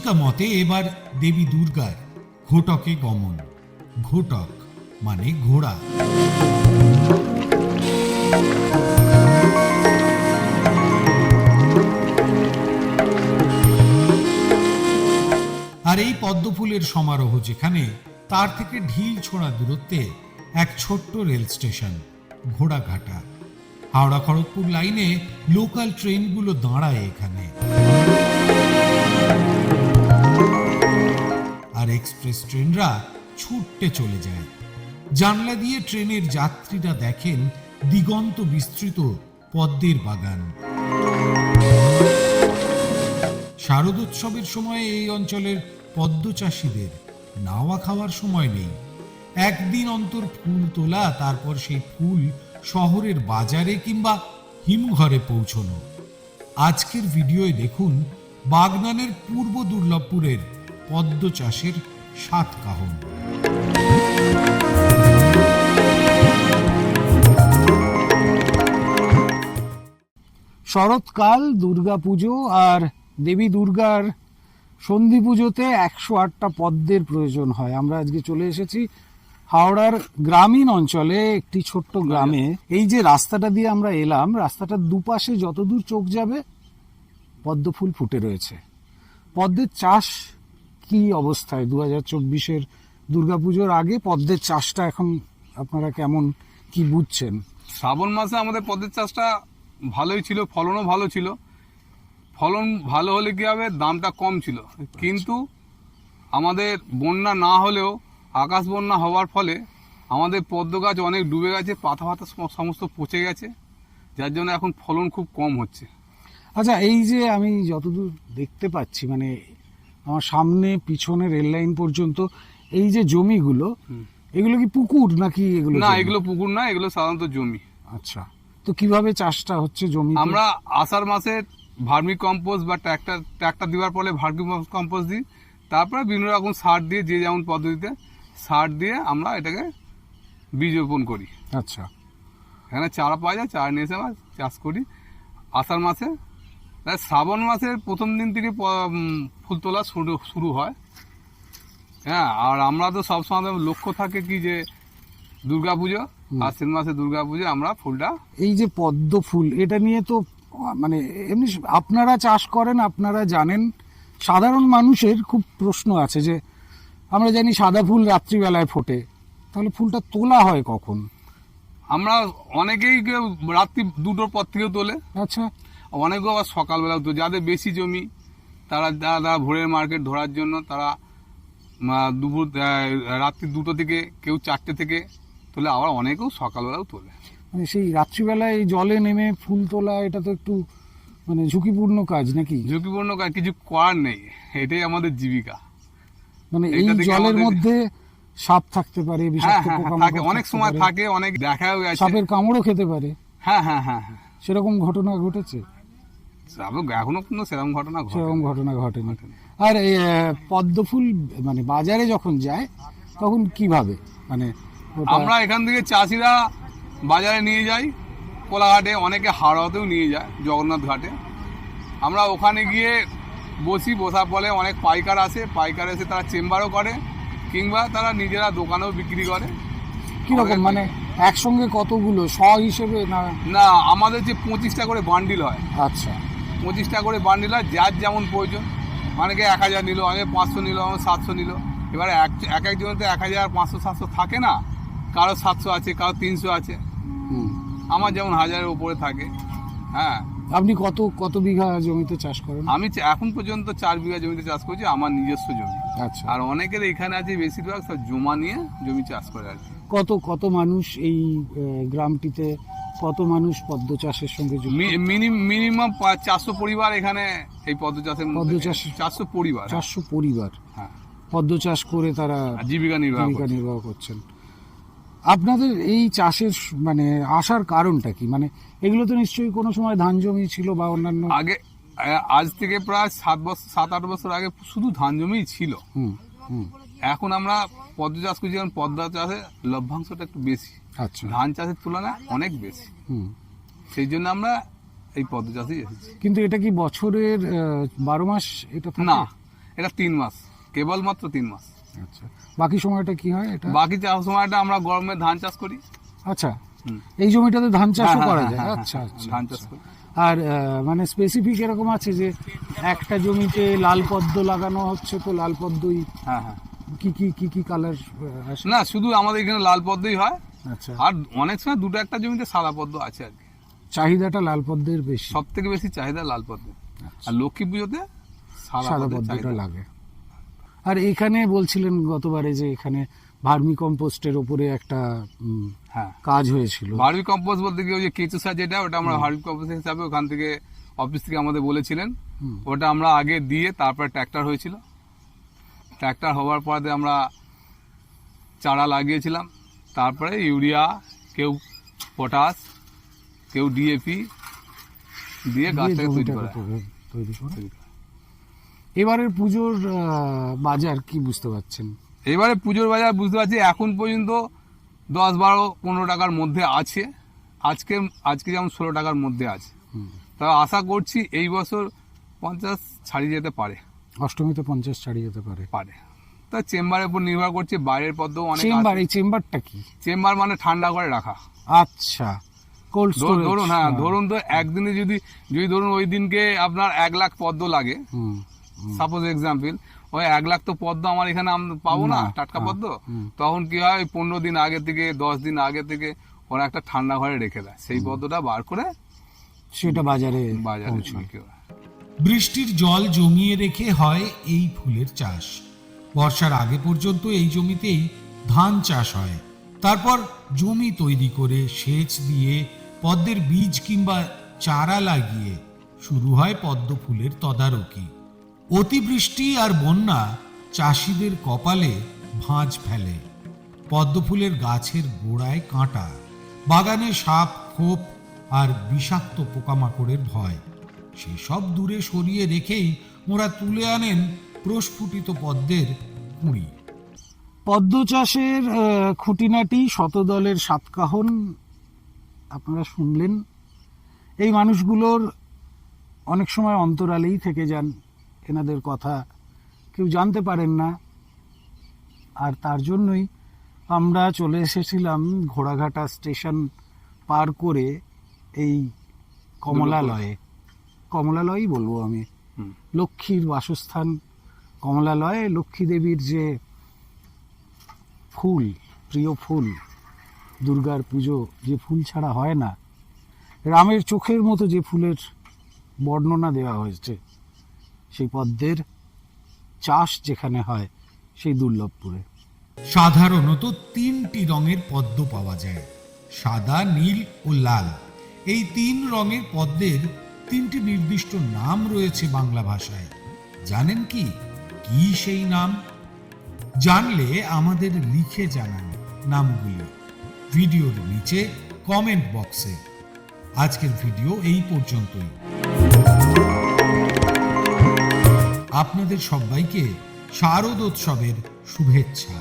প্রতিষ্ঠা মতে এবার দেবী দুর্গার ঘোটকে গমন। ঘোটক মানে ঘোড়া। আর এই পদ্মফুলের সমারোহ যেখানে, তার থেকে ঢিল ছোঁড়া দূরত্বে এক ছোট্ট রেল স্টেশন ঘোড়াঘাটা। হাওড়া খড়গপুর লাইনে লোকাল ট্রেনগুলো দাঁড়ায় এখানে, আর এক্সপ্রেস ট্রেনরা ছুটতে চলে যায়। জানলা দিয়ে ট্রেনের যাত্রীরা দেখেন দিগন্ত বিস্তৃত পদ্মের বাগান। শারদোৎসবের সময় এই অঞ্চলের পদ্ম চাষীদের নাওয়া খাওয়ার সময় নেই। একদিন অন্তর ফুল তোলা, তারপর সেই ফুল শহরের বাজারে কিংবা হিমঘরে পৌঁছনো। আজকের ভিডিওয় দেখুন বাগনানের পূর্ব দুর্লভপুরের পদ্ম চাষের সাতকাহন। শরৎকাল, দুর্গাপুজো আর দেবী দুর্গার সন্ধি পুজোতে 108টা পদ্মের প্রয়োজন হয়। আমরা আজকে চলে এসেছি হাওড়ার গ্রামীণ অঞ্চলে একটি ছোট্ট গ্রামে। এই যে রাস্তাটা দিয়ে আমরা এলাম, রাস্তাটার দুপাশে যতদূর চোখ যাবে পদ্ম ফুল ফুটে রয়েছে। পদ্মের চাষ কি অবস্থায় 2024-এর দুর্গাপুজোর আগে পদ্মের চাষটা এখন আপনারা কেমন কি বুঝছেন? শ্রাবণ মাসে আমাদের পদ্মের চাষটা ভালোই ছিল, ফলনও ভালো ছিল। ফলন ভালো হলে কি হবে, দামটা কম ছিল। কিন্তু আমাদের বন্যা না হলেও আকাশ বন্যা হওয়ার ফলে আমাদের পদ্ম গাছ অনেক ডুবে গেছে, পাতা পাতা সমস্ত পচে গেছে, যার জন্য এখন ফলন খুব কম হচ্ছে। আচ্ছা, এই যে আমি যতদূর দেখতে পাচ্ছি, মানে আমার সামনে পিছনে রেল লাইন পর্যন্ত এই যে জমিগুলো, এগুলো কি পুকুর নাকি? এগুলো না, এগুলো পুকুর না, এগুলো সাধারণত জমি। আচ্ছা, তো কিভাবে চাষটা হচ্ছে জমি? আমরা আষাঢ় মাসে ভার্মি কম্পোস্ট বা ট্রাক্টর দেওয়ার পরে ভার্মি কম্পোস্ট দিই, তারপরে বিভিন্ন রকম সার দিয়ে, যে যেমন পদ্ধতিতে সার দিয়ে আমরা এটাকে বীজ রোপণ করি। আচ্ছা, এখানে চারা পাওয়া যায়, চারা নিয়ে এসে আমরা চাষ করি আষাঢ় মাসে। শ্রাবণ মাসের প্রথম দিন থেকে ফুল তোলা শুরু হয়। হ্যাঁ, আর আমরা তো সবসময় লক্ষ্য থাকে কি যে দুর্গাপুজো, আশ্বিন মাসে দুর্গাপুজো আমরা ফুলটা, এই যে পদ্ম ফুল, এটা নিয়ে তো মানে এমনি আপনারা চাষ করেন, আপনারা জানেন। সাধারণ মানুষের খুব প্রশ্ন আছে যে আমরা জানি সাদা ফুল রাত্রিবেলায় ফোটে, তাহলে ফুলটা তোলা হয় কখন? আমরা অনেকেই রাত্রি 2টোর পর থেকেও তোলে। আচ্ছা, অনেকেও আবার সকালবেলাও তো, যাদের বেশি জমি তারা ভোরের মার্কেট ধরার জন্য তারা দুপুর রাত্রি 2টো থেকে, কেউ 4টে থেকে তোলে, আবার অনেকেও সকালবেলাও তোলে। মানে সেই রাত্রিবেলায় জলে নেমে ফুল তোলা, এটা তো একটু মানে ঝুঁকিপূর্ণ কাজ নাকি? ঝুঁকিপূর্ণ কাজ, কিছু করার নেই, এটাই আমাদের জীবিকা। মানে এই জলের মধ্যে সাপ থাকতে পারে, বিষাক্ত থাকে, অনেক সময় থাকে, অনেক দেখাও গেছে। সাপের কামড়ও খেতে পারে। হ্যাঁ হ্যাঁ হ্যাঁ হ্যাঁ, সেরকম ঘটনা ঘটেছে? এখনো কোনো সেরকম ঘটনা ঘটেনি। আর এই পদ্ম ফুল মানে বাজারে যখন যায় তখন কিভাবে, মানে আমরা এখান থেকে চাষিরা বাজারে নিয়ে যাই, কোলাঘাটে, অনেকে হাওড়াতেও নিয়ে যায়, জগন্নাথ ঘাটে। আমরা ওখানে গিয়ে বসার ফলে অনেক পাইকার এসে তারা চেম্বারও করে, কিংবা তারা নিজেরা দোকানেও বিক্রি করে। কিরকম মানে একসঙ্গে কতগুলো শ হিসেবে? না, আমাদের যে 25টা করে বান্ডিল হয়। আচ্ছা, 25টা করে বান্ডিল হয়, যার যেমন প্রয়োজন। অনেকে 1000 নিল, অনেকে 500 নিল, অনেকে 700 নিল। এবারে একজনের তো 1000, 500, 700 থাকে না, কারো 700 আছে, কারো 300 আছে। আমার যেমন 1000-এর উপরে থাকে। হ্যাঁ। আপনি কত বিঘা জমিতে চাষ করেন? আমি এখন পর্যন্ত 4 বিঘা জমিতে চাষ করছি, আমার নিজস্ব জমি। আচ্ছা, আর অনেকের এখানে আছে বেশিরভাগ সব জমা নিয়ে জমি চাষ করে আর কি। কত মানুষ এই গ্রামটিতে, কত মানুষ পদ্ম চাষের সঙ্গে যুক্ত? মিনিমাম 400 পরিবার এখানে এই পদ্ম চাষের মধ্যে। 400 পরিবার। 400 পরিবার, হ্যাঁ, পদ্ম চাষ করে তারা জীবিকা নির্বাহ করছেন। আপনাদের এই চাষের মানে আসার কারণটা কি? মানে এগুলো তো নিশ্চয়ই কোনো সময় ধান জমি ছিল বা অন্যান্য? আগে, আজ থেকে প্রায় 7-8 বছর আগে শুধু ধান জমিই ছিল। এখন আমরা পদ্ম চাষ করছি, কারণ পদ্ম চাষে লভ্যাংশটা একটু বেশি। আচ্ছা, ধান চাষের তুলনায় অনেক বেশি। সেই জন্য আমরা এই পদ্ম চাষেই এসেছি। কিন্তু এটা কি বছরের 12 মাস এটা থাকে? না, এটা 3 মাস, কেবলমাত্র 3 মাস। আচ্ছা, বাকি সময়টা কি হয় এটা? বাকি চাষ সময়টা আমরা গরমে ধান চাষ করি। আচ্ছা, হুম। এই জমিটাতে ধান চাষও হ্যাঁ, করা হ্যাঁ, যায়? হ্যাঁ, আচ্ছা হ্যাঁ, আচ্ছা ধান চাষ আচ্ছা। করি। আর মানে স্পেসিফিক এরকম আছে যে একটা জমিতে লাল পদ্ম লাগানো হচ্ছে, তো লাল পদ্মই হ্যাঁ হ্যাঁ, কি কালার আসে? না শুধু আমাদের এখানে লাল পদ্মই হয়, আচ্ছা, আর অনেক সময় দুটো একটা জমিতে সাদা পদ্ম আছে আর কি। চাহিদাটা লাল পদ্মের বেশি? সব থেকে বেশি চাহিদা লাল পদ্ম, আর লক্ষ্মী পুজোতে সাদা সাদা পদ্মের পদ্মটা চাহিদা। লাগে। আর এখানে বলছিলেন গতবারে যে এখানে ভার্মি কম্পোস্টের ওপরে একটা হ্যাঁ, কাজ হয়েছিল। ভার্মি কম্পোস্ট বলতে কি ওই যে কেঁচু সার যেটা, ওটা আমরা ভার্মি কম্পোস্ট হিসাবে ওখান থেকে অফিস থেকে আমাদের বলেছিলেন, ওটা আমরা আগে দিয়ে তারপরে ট্র্যাক্টর হয়েছিল। ট্র্যাক্টর হওয়ার পরে আমরা চারা লাগিয়েছিলাম, তারপরে ইউরিয়া, কেউ পটাশ, কেউ ডিএপি দিয়ে গাছটাকে তৈরি করা। তৈরি করে এবারের পুজোর বাজার কি বুঝতে পারছেন? এবারে পুজোর বাজার বুঝতে পারছি এখন পর্যন্ত 10, 12, 15 টাকার মধ্যে আছে। আজকে যেমন 16 টাকার মধ্যে আছে। তবে আশা করছি এই বছর 50 ছাড়িয়ে যেতে পারে। অষ্টমীতে 50 ছাড়িয়ে যেতে পারে। তা চেম্বারের উপর নির্ভর করছে, বাইরের পদ্ম অনেক চেম্বার, আছে। এই চেম্বারটা কি? চেম্বার মানে ঠান্ডা করে রাখা। আচ্ছা, কোল্ড স্টোরেজ। ধরুন ধরুন তো একদিনে যদি ধরুন ওই দিনকে আপনার 1 লাখ পদ্ম লাগে, সাপোজ এক্সাম্পল, ওই 1 লাখ তো পদ্ম আমার এখানে পাবো না, টাটকা পদ্ম। তখন কি হয়, 15 দিন আগে থেকে 10 দিন আগে থেকে ওরা একটা ঠান্ডা ঘরে রেখে দেয়, সেই পদ্মটা বার করে সেটা বাজারে বিক্রি হয়। বৃষ্টির জল জমিয়ে রেখে হয় এই ফুলের চাষ। বর্ষার আগে পর্যন্ত এই জমিতেই ধান চাষ হয়। তারপর জমি তৈরি করে সেচ দিয়ে পদ্মের বীজ কিংবা চারা লাগিয়ে শুরু হয় পদ্ম ফুলের তদারকি। অতিবৃষ্টি আর বন্যা চাষিদের কপালে ভাঁজ ফেলে। পদ্ম ফুলের গাছের গোড়ায় কাঁটা, বাগানে সাপ, খোপ আর বিষাক্ত পোকামাকড়ের ভয়। সেসব দূরে সরিয়ে রেখেই ওরা তুলে আনেন প্রস্ফুটিত পদ্মের কুঁড়ি। পদ্ম চাষের খুঁটিনাটি, শতদলের সাতকাহন আপনারা শুনলেন। এই মানুষগুলোর অনেক সময় অন্তরালেই থেকে যান, এনাদের কথা কেউ জানতে পারেন না। আর তার জন্যই আমরা চলে এসেছিলাম ঘোড়াঘাটা স্টেশন পার করে এই কমলালয়ই বলবো আমি, লক্ষ্মীর বাসস্থান কমলালয়। লক্ষ্মী দেবীর যে ফুল, প্রিয় ফুল, দুর্গার পুজো যে ফুল ছাড়া হয় না, রামের চোখের মতো যে ফুলের বর্ণনা দেওয়া হয়েছে, সেই পদ্মের চাষ যেখানে হয় সেই দুর্লভপুরে। সাধারণত 3টি রঙের পদ্ম পাওয়া যায়, সাদা, নীল ও লাল। এই 3 রঙের পদ্মের 3টি নির্দিষ্ট নাম রয়েছে বাংলা ভাষায়। জানেন কি কি সেই নাম? জানলে আমাদের লিখে জানান নামগুলি ভিডিওর নিচে কমেন্ট বক্সে। আজকের ভিডিও এই পর্যন্তই। আপনাদের সবাইকে শারদোৎসবের শুভেচ্ছা।